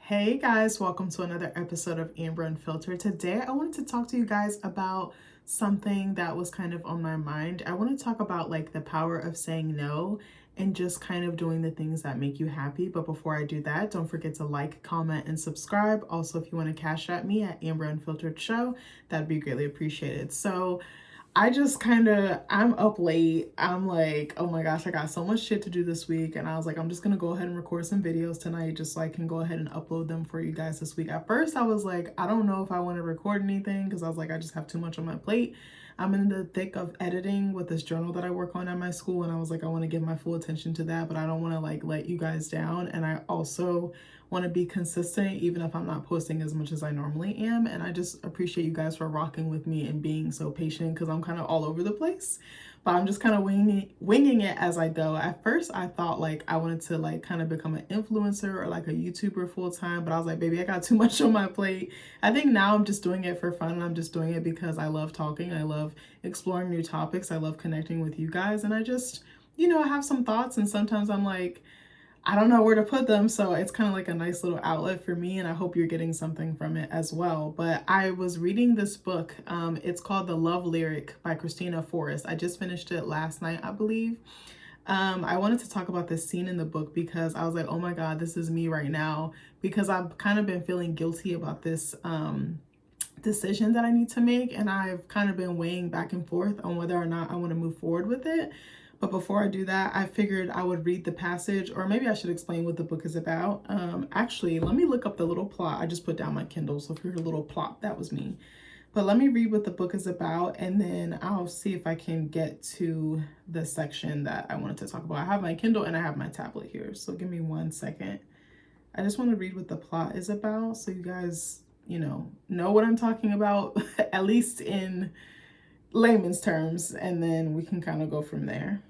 Hey guys, welcome to another episode of Amber Unfiltered. Today I wanted to talk to you guys about something that was kind of on my mind. I want to talk about like the power of saying no and just kind of doing the things that make you happy. But before I do that, don't forget to like, comment, and subscribe. Also, if you want to cash at me at AmberUnfilteredShow, that'd be greatly appreciated. So I'm up late. I'm like, oh my gosh, I got so much shit to do this week. And I was like, I'm just going to go ahead and record some videos tonight just so I can go ahead and upload them for you guys this week. At first, I was like, I don't know if I want to record anything because I was like, I just have too much on my plate. I'm in the thick of editing with this journal that I work on at my school. And I was like, I want to give my full attention to that, but I don't want to like let you guys down. And I also want to be consistent even if I'm not posting as much as I normally am. And I just appreciate you guys for rocking with me and being so patient because I'm kind of all over the place. But I'm just kind of winging it as I go. At first, I thought like I wanted to like kind of become an influencer or like a YouTuber full time, but I was like, baby, I got too much on my plate. I think now I'm just doing it for fun and I'm just doing it because I love talking. I love exploring new topics. I love connecting with you guys. And I just, I have some thoughts and sometimes I'm like, I don't know where to put them, so it's kind of like a nice little outlet for me, and I hope you're getting something from it as well. But I was reading this book. It's called The Love Lyric by Kristina. I just finished it last night, I believe. I wanted to talk about this scene in the book because I was like, oh my God, this is me right now. Because I've kind of been feeling guilty about this decision that I need to make, and I've kind of been weighing back and forth on whether or not I want to move forward with it. But before I do that, I figured I would read the passage, or maybe I should explain what the book is about. Actually, let me look up the little plot. I just put down my Kindle, so if you heard a little plot, that was me. But let me read what the book is about, and then I'll see if I can get to the section that I wanted to talk about. I have my Kindle and I have my tablet here, so give me 1 second. I just want to read what the plot is about so you guys, know what I'm talking about, at least in layman's terms, and then we can kind of go from there.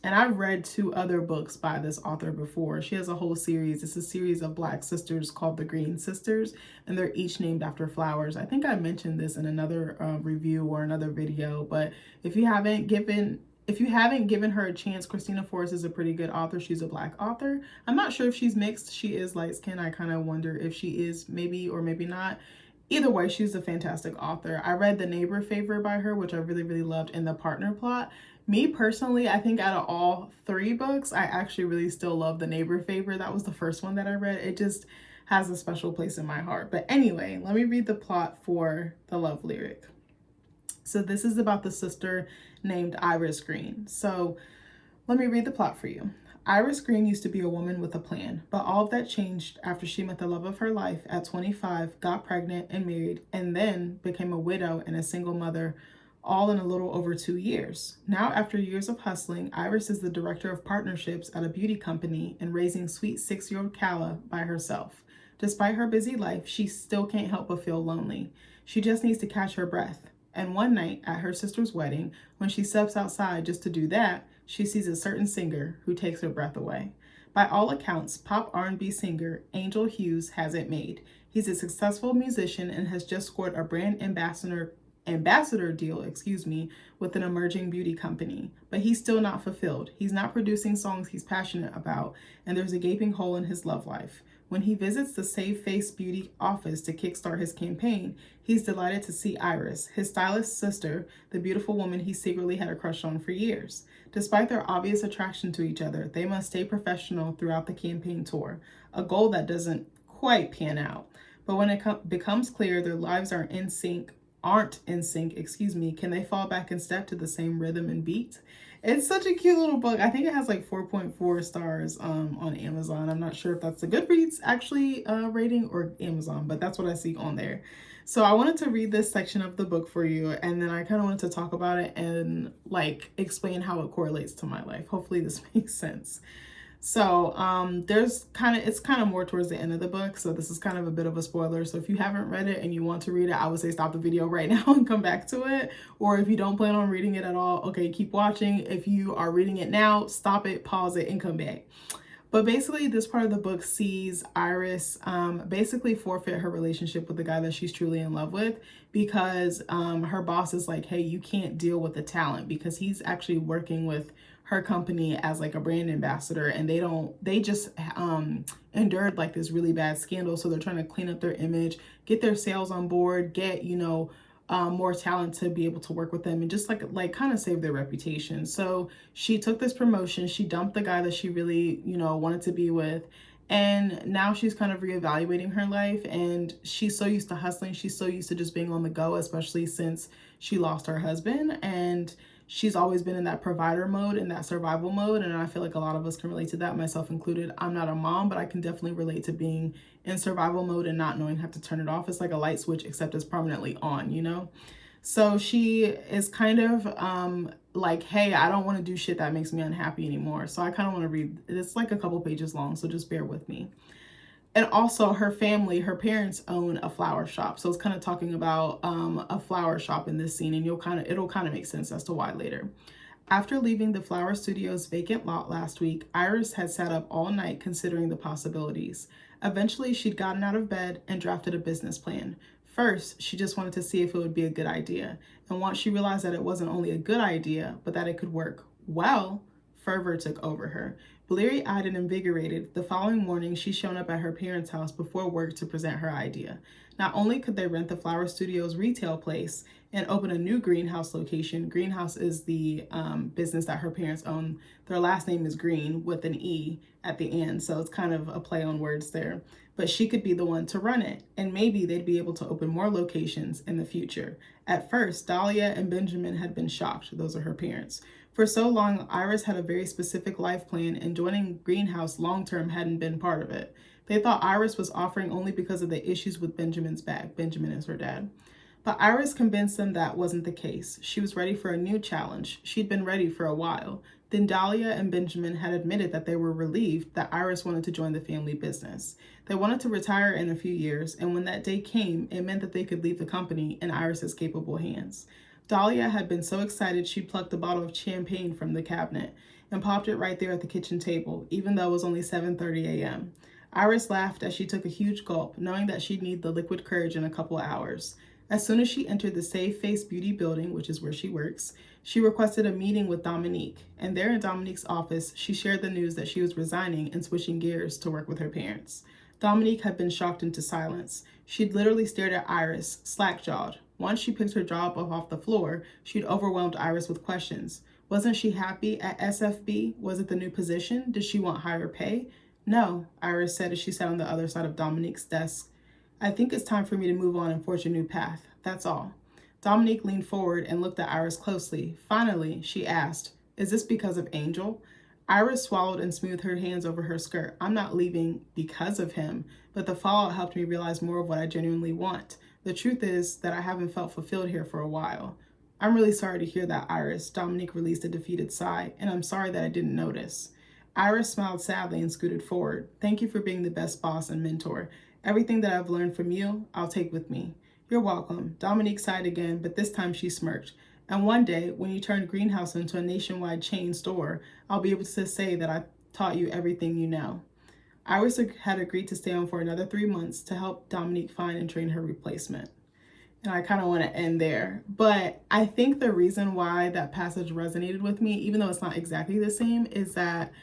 And I've read 2 other books by this author before. She has a whole series. It's a series of Black sisters called the Green Sisters, and they're each named after flowers. I think I mentioned this in another review or another video, but if you haven't given her a chance, Kristina Forrest is a pretty good author. She's a Black author. I'm not sure if she's mixed. She is light skinned. I kind of wonder if she is, maybe or maybe not. Either way, she's a fantastic author. I read The Neighbor Favor by her, which I really, really loved, and The Partner Plot. Me personally, I think out of all 3 books, I actually really still love The Neighbor Favor. That was the first one that I read. It just has a special place in my heart. But anyway, let me read the plot for The Love Lyric. So this is about the sister named Iris Green. So let me read the plot for you. Iris Green used to be a woman with a plan, but all of that changed after she met the love of her life at 25, got pregnant and married, and then became a widow and a single mother, all in a little over 2 years. Now, after years of hustling, Iris is the director of partnerships at a beauty company and raising sweet 6-year-old Kala by herself. Despite her busy life, she still can't help but feel lonely. She just needs to catch her breath. And one night at her sister's wedding, when she steps outside just to do that, she sees a certain singer who takes her breath away. By all accounts, pop R&B singer Angel Hughes has it made. He's a successful musician and has just scored a brand ambassador deal, with an emerging beauty company. But he's still not fulfilled. He's not producing songs he's passionate about, and there's a gaping hole in his love life. When he visits the Save Face Beauty office to kickstart his campaign, he's delighted to see Iris, his stylist sister, the beautiful woman he secretly had a crush on for years. Despite their obvious attraction to each other, they must stay professional throughout the campaign tour, a goal that doesn't quite pan out. But when it becomes clear their lives aren't in sync, can they fall back in step to the same rhythm and beat? It's such a cute little book. I think it has like 4.4 stars on Amazon. I'm not sure if that's the Goodreads actually rating or Amazon, but that's what I see on there. So I wanted to read this section of the book for you, and then I kind of wanted to talk about it and like explain how it correlates to my life. Hopefully this makes sense. So it's kind of more towards the end of the book. So this is kind of a bit of a spoiler. So if you haven't read it and you want to read it, I would say stop the video right now and come back to it. Or if you don't plan on reading it at all, okay, keep watching. If you are reading it now, stop it, pause it, and come back. But basically, this part of the book sees Iris basically forfeit her relationship with the guy that she's truly in love with because her boss is like, hey, you can't deal with the talent, because he's actually working with her company as like a brand ambassador, and they just endured like this really bad scandal. So they're trying to clean up their image, get their sales on board, get, more talent to be able to work with them, and just like kind of save their reputation. So she took this promotion, she dumped the guy that she really, wanted to be with. And now she's kind of reevaluating her life, and she's so used to hustling. She's so used to just being on the go, especially since she lost her husband. And she's always been in that provider mode, in that survival mode. And I feel like a lot of us can relate to that, myself included. I'm not a mom, but I can definitely relate to being in survival mode and not knowing how to turn it off. It's like a light switch, except it's permanently on. So she is kind of like, hey, I don't want to do shit that makes me unhappy anymore. So I kind of want to read, it's like a couple pages long, so just bear with me. And also her family, her parents own a flower shop. So it's kind of talking about a flower shop in this scene, and it'll kind of make sense as to why later. After leaving the flower studio's vacant lot last week, Iris had sat up all night considering the possibilities. Eventually, she'd gotten out of bed and drafted a business plan. First, she just wanted to see if it would be a good idea. And once she realized that it wasn't only a good idea, but that it could work well, fervor took over her. Bleary-eyed and invigorated, the following morning she'd shown up at her parents' house before work to present her idea. Not only could they rent the Flower Studio's retail place and open a new greenhouse location. Greenhouse is the business that her parents own. Their last name is Green with an E at the end, so it's kind of a play on words there. But she could be the one to run it, and maybe they'd be able to open more locations in the future. At first, Dahlia and Benjamin had been shocked. Those are her parents. For so long, Iris had a very specific life plan, and joining Greenhouse long-term hadn't been part of it. They thought Iris was offering only because of the issues with Benjamin's back. Benjamin is her dad. But Iris convinced them that wasn't the case. She was ready for a new challenge. She'd been ready for a while. Then Dahlia and Benjamin had admitted that they were relieved that Iris wanted to join the family business. They wanted to retire in a few years, and when that day came, it meant that they could leave the company in Iris's capable hands. Dahlia had been so excited she plucked a bottle of champagne from the cabinet and popped it right there at the kitchen table, even though it was only 7:30 a.m. Iris laughed as she took a huge gulp, knowing that she'd need the liquid courage in a couple hours. As soon as she entered the Save Face Beauty building, which is where she works, she requested a meeting with Dominique. And there in Dominique's office, she shared the news that she was resigning and switching gears to work with her parents. Dominique had been shocked into silence. She'd literally stared at Iris, slack-jawed. Once she picked her jaw up off the floor, she'd overwhelmed Iris with questions. Wasn't she happy at SFB? Was it the new position? Did she want higher pay? No, Iris said as she sat on the other side of Dominique's desk. I think it's time for me to move on and forge a new path. That's all. Dominique leaned forward and looked at Iris closely. Finally, she asked, is this because of Angel? Iris swallowed and smoothed her hands over her skirt. I'm not leaving because of him, but the fallout helped me realize more of what I genuinely want. The truth is that I haven't felt fulfilled here for a while. I'm really sorry to hear that, Iris. Dominique released a defeated sigh, and I'm sorry that I didn't notice. Iris smiled sadly and scooted forward. Thank you for being the best boss and mentor. Everything that I've learned from you, I'll take with me. You're welcome. Dominique sighed again, but this time she smirked. And one day, when you turn Greenhouse into a nationwide chain store, I'll be able to say that I taught you everything you know. Iris had agreed to stay on for another 3 months to help Dominique find and train her replacement. And I kind of want to end there. But I think the reason why that passage resonated with me, even though it's not exactly the same, is that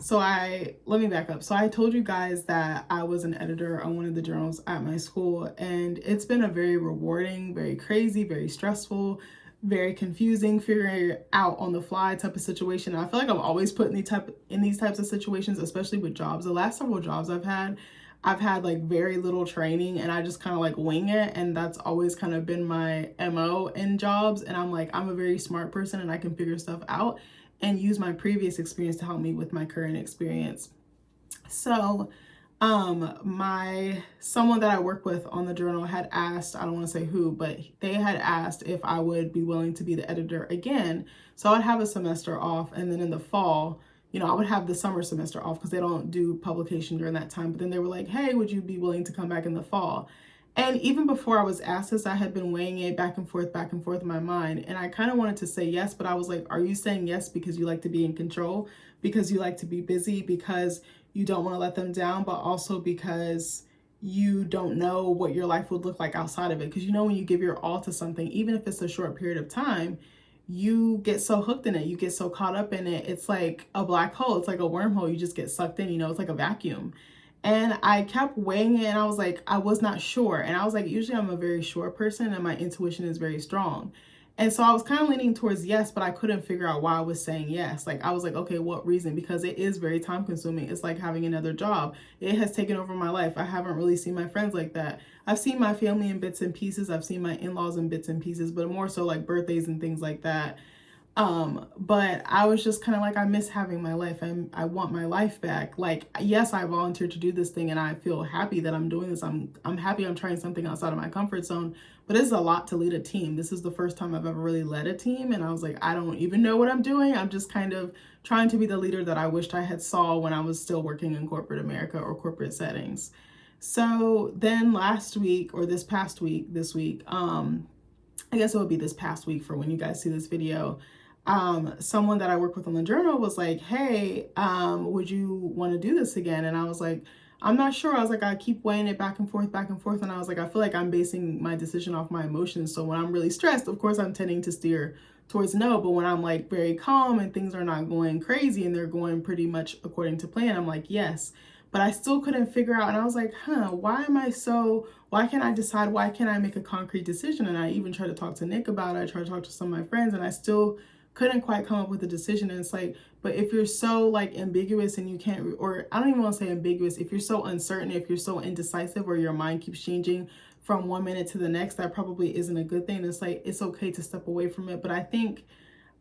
let me back up. So I told you guys that I was an editor on one of the journals at my school, and it's been a very rewarding, very crazy, very stressful, very confusing, figuring it out on the fly type of situation. And I feel like I'm always put in these types of situations, especially with jobs. The last several jobs I've had like very little training, and I just kind of like wing it, and that's always kind of been my MO in jobs. And I'm a very smart person, and I can figure stuff out and use my previous experience to help me with my current experience. So someone that I work with on the journal had asked, I don't want to say who, but they had asked if I would be willing to be the editor again. So I'd have a semester off, and then in the fall, I would have the summer semester off because they don't do publication during that time. But then they were like, hey, would you be willing to come back in the fall? And even before I was asked this, I had been weighing it back and forth in my mind. And I kind of wanted to say yes, but I was like, are you saying yes because you like to be in control, because you like to be busy, because you don't want to let them down, but also because you don't know what your life would look like outside of it? Because when you give your all to something, even if it's a short period of time, you get so hooked in it, you get so caught up in it. It's like a black hole, it's like a wormhole. You just get sucked in, it's like a vacuum. And I kept weighing it, and I was like, I was not sure. And I was like, usually I'm a very sure person and my intuition is very strong. And so I was kind of leaning towards yes, but I couldn't figure out why I was saying yes. Like I was like, okay, what reason? Because it is very time consuming. It's like having another job. It has taken over my life. I haven't really seen my friends like that. I've seen my family in bits and pieces. I've seen my in-laws in bits and pieces, but more so like birthdays and things like that. But I was just kind of like, I miss having my life, and I want my life back. Like, yes, I volunteered to do this thing and I feel happy that I'm doing this. I'm happy I'm trying something outside of my comfort zone, but it's a lot to lead a team. This is the first time I've ever really led a team, and I was like, I don't even know what I'm doing. I'm just kind of trying to be the leader that I wished I had saw when I was still working in corporate America or corporate settings. So then last week, or this week, I guess it would be this past week for when you guys see this video, someone that I work with on the journal was like, hey, would you want to do this again? And I was like, I'm not sure. I was like, I keep weighing it back and forth, back and forth. And I was like, I feel like I'm basing my decision off my emotions. So when I'm really stressed, of course, I'm tending to steer towards no. But when I'm like very calm and things are not going crazy and they're going pretty much according to plan, I'm like, yes. But I still couldn't figure out. And I was like, why can't I decide? Why can't I make a concrete decision? And I even tried to talk to Nick about it. I tried to talk to some of my friends, and I still couldn't quite come up with a decision. And it's like, but if you're so like ambiguous and you can't, or I don't even want to say ambiguous, if you're so uncertain, if you're so indecisive, or your mind keeps changing from one minute to the next, that probably isn't a good thing. It's like, it's okay to step away from it. But I think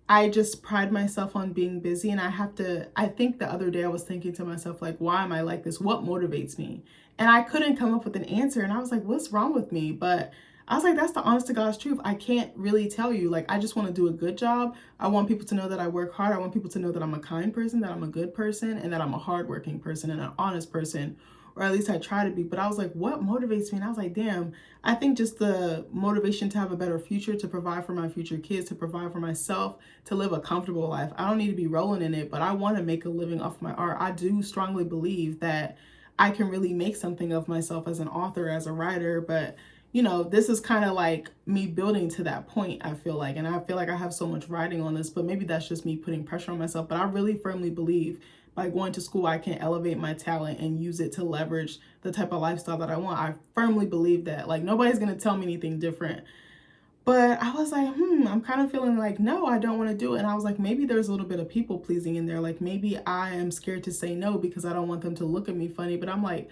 I just pride myself on being busy, and I think the other day I was thinking to myself, like, why am I like this? What motivates me? And I couldn't come up with an answer. And I was like, what's wrong with me? But I was like, that's the honest to God's truth. I can't really tell you. Like, I just want to do a good job. I want people to know that I work hard. I want people to know that I'm a kind person, that I'm a good person, and that I'm a hardworking person and an honest person, or at least I try to be. But I was like, what motivates me? And I was like, damn, I think just the motivation to have a better future, to provide for my future kids, to provide for myself, to live a comfortable life. I don't need to be rolling in it, but I want to make a living off my art. I do strongly believe that I can really make something of myself as an author, as a writer. But this is kind of like me building to that point, I feel like. And I feel like I have so much writing on this, but maybe that's just me putting pressure on myself. But I really firmly believe by going to school, I can elevate my talent and use it to leverage the type of lifestyle that I want. I firmly believe that. Like, nobody's going to tell me anything different. But I was like, I'm kind of feeling like, no, I don't want to do it. And I was like, maybe there's a little bit of people pleasing in there. Like, maybe I am scared to say no because I don't want them to look at me funny. But I'm like,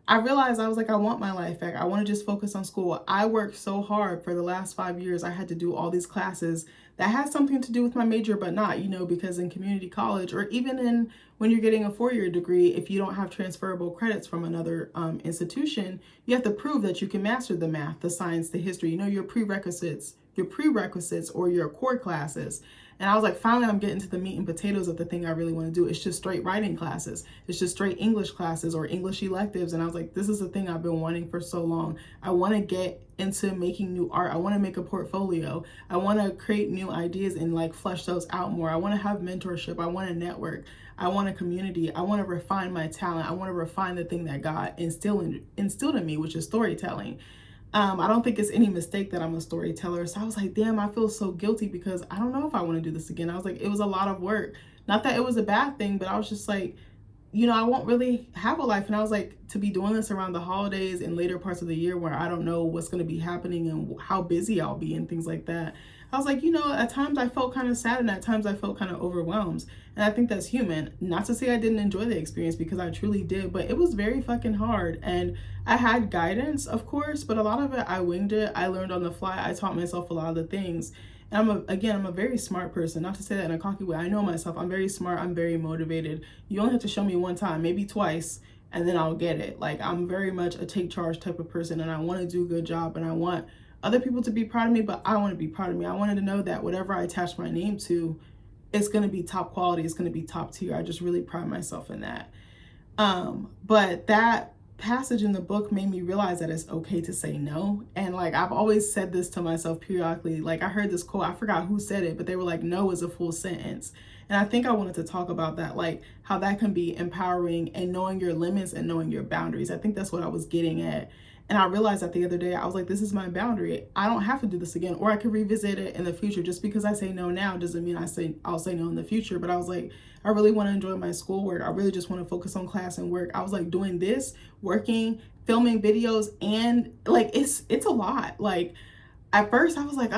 I realized, I was like, I want my life back. I want to just focus on school. I worked so hard for the last 5 years. I had to do all these classes that had something to do with my major, but not, because in community college, or even when you're getting a 4-year degree, if you don't have transferable credits from another institution, you have to prove that you can master the math, the science, the history, your prerequisites, or your core classes. And I was like, finally, I'm getting to the meat and potatoes of the thing I really want to do. It's just straight writing classes. It's just straight English classes or English electives. And I was like, this is the thing I've been wanting for so long. I want to get into making new art. I want to make a portfolio. I want to create new ideas and like flesh those out more. I want to have mentorship. I want to network. I want a community. I want to refine my talent. I want to refine the thing that God instilled in me, which is storytelling. I don't think it's any mistake that I'm a storyteller. So I was like, damn, I feel so guilty because I don't know if I want to do this again. I was like, it was a lot of work. Not that it was a bad thing, but I was just like, I won't really have a life. And I was like, to be doing this around the holidays and later parts of the year where I don't know what's going to be happening and how busy I'll be and things like that. I was like, at times I felt kind of sad and at times I felt kind of overwhelmed. And I think that's human. Not to say I didn't enjoy the experience because I truly did, but it was very fucking hard. And I had guidance, of course, but a lot of it, I winged it. I learned on the fly. I taught myself a lot of the things. And I'm a very smart person. Not to say that in a cocky way. I know myself. I'm very smart. I'm very motivated. You only have to show me one time, maybe twice, and then I'll get it. Like, I'm very much a take charge type of person, and I want to do a good job, and I want other people to be proud of me, but I want to be proud of me. I wanted to know that whatever I attach my name to, it's going to be top quality. It's going to be top tier. I just really pride myself in that. But that passage in the book made me realize that it's okay to say no. And like, I've always said this to myself periodically. Like, I heard this quote, I forgot who said it, but they were like, no is a full sentence. And I think I wanted to talk about that, like how that can be empowering and knowing your limits and knowing your boundaries. I think that's what I was getting at. And I realized that the other day, I was like, this is my boundary. I don't have to do this again, or I could revisit it in the future. Just because I say no now doesn't mean I'll say no in the future. But I was like, I really want to enjoy my schoolwork. I really just want to focus on class and work. I was like doing this, working, filming videos, and like it's a lot. Like at first I was like,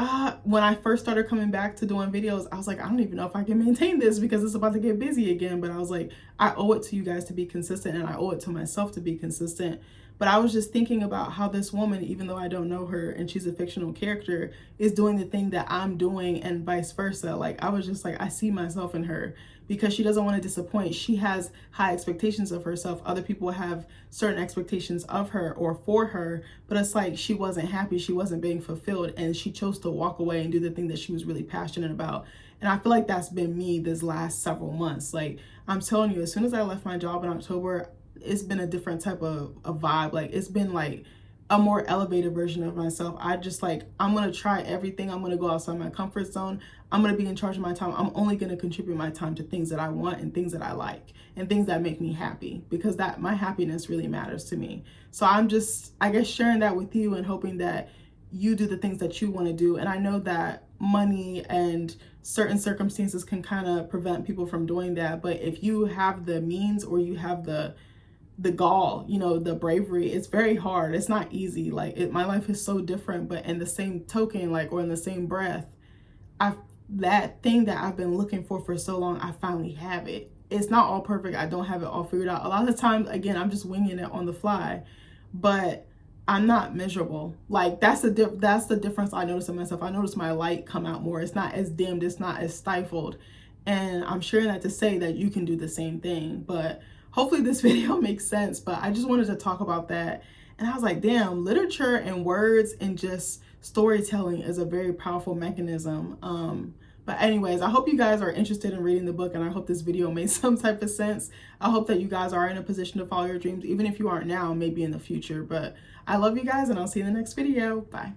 when I first started coming back to doing videos, I was like, I don't even know if I can maintain this because it's about to get busy again. But I was like, I owe it to you guys to be consistent, and I owe it to myself to be consistent. But I was just thinking about how this woman, even though I don't know her and she's a fictional character, is doing the thing that I'm doing and vice versa. Like I was just like, I see myself in her because she doesn't want to disappoint. She has high expectations of herself. Other people have certain expectations of her or for her, but it's like she wasn't happy. She wasn't being fulfilled, and she chose to walk away and do the thing that she was really passionate about. And I feel like that's been me this last several months. Like I'm telling you, as soon as I left my job in October, it's been a different type of a vibe. Like it's been like a more elevated version of myself. I just like, I'm going to try everything. I'm going to go outside my comfort zone. I'm going to be in charge of my time. I'm only going to contribute my time to things that I want and things that I like and things that make me happy, because that my happiness really matters to me. So I'm just, I guess, sharing that with you and hoping that you do the things that you want to do. And I know that money and certain circumstances can kind of prevent people from doing that. But if you have the means, or you have the gall, the bravery, it's very hard. It's not easy. Like my life is so different, but in the same token, like, or in the same breath, that thing that I've been looking for so long, I finally have it. It's not all perfect. I don't have it all figured out. A lot of the times, again, I'm just winging it on the fly, but I'm not miserable. Like that's the difference I notice in myself. I notice my light come out more. It's not as dimmed. It's not as stifled. And I'm sharing that to say that you can do the same thing. But hopefully this video makes sense. But I just wanted to talk about that. And I was like, damn, literature and words and just storytelling is a very powerful mechanism. But anyways, I hope you guys are interested in reading the book, and I hope this video made some type of sense. I hope that you guys are in a position to follow your dreams, even if you aren't now, maybe in the future. But I love you guys, and I'll see you in the next video. Bye.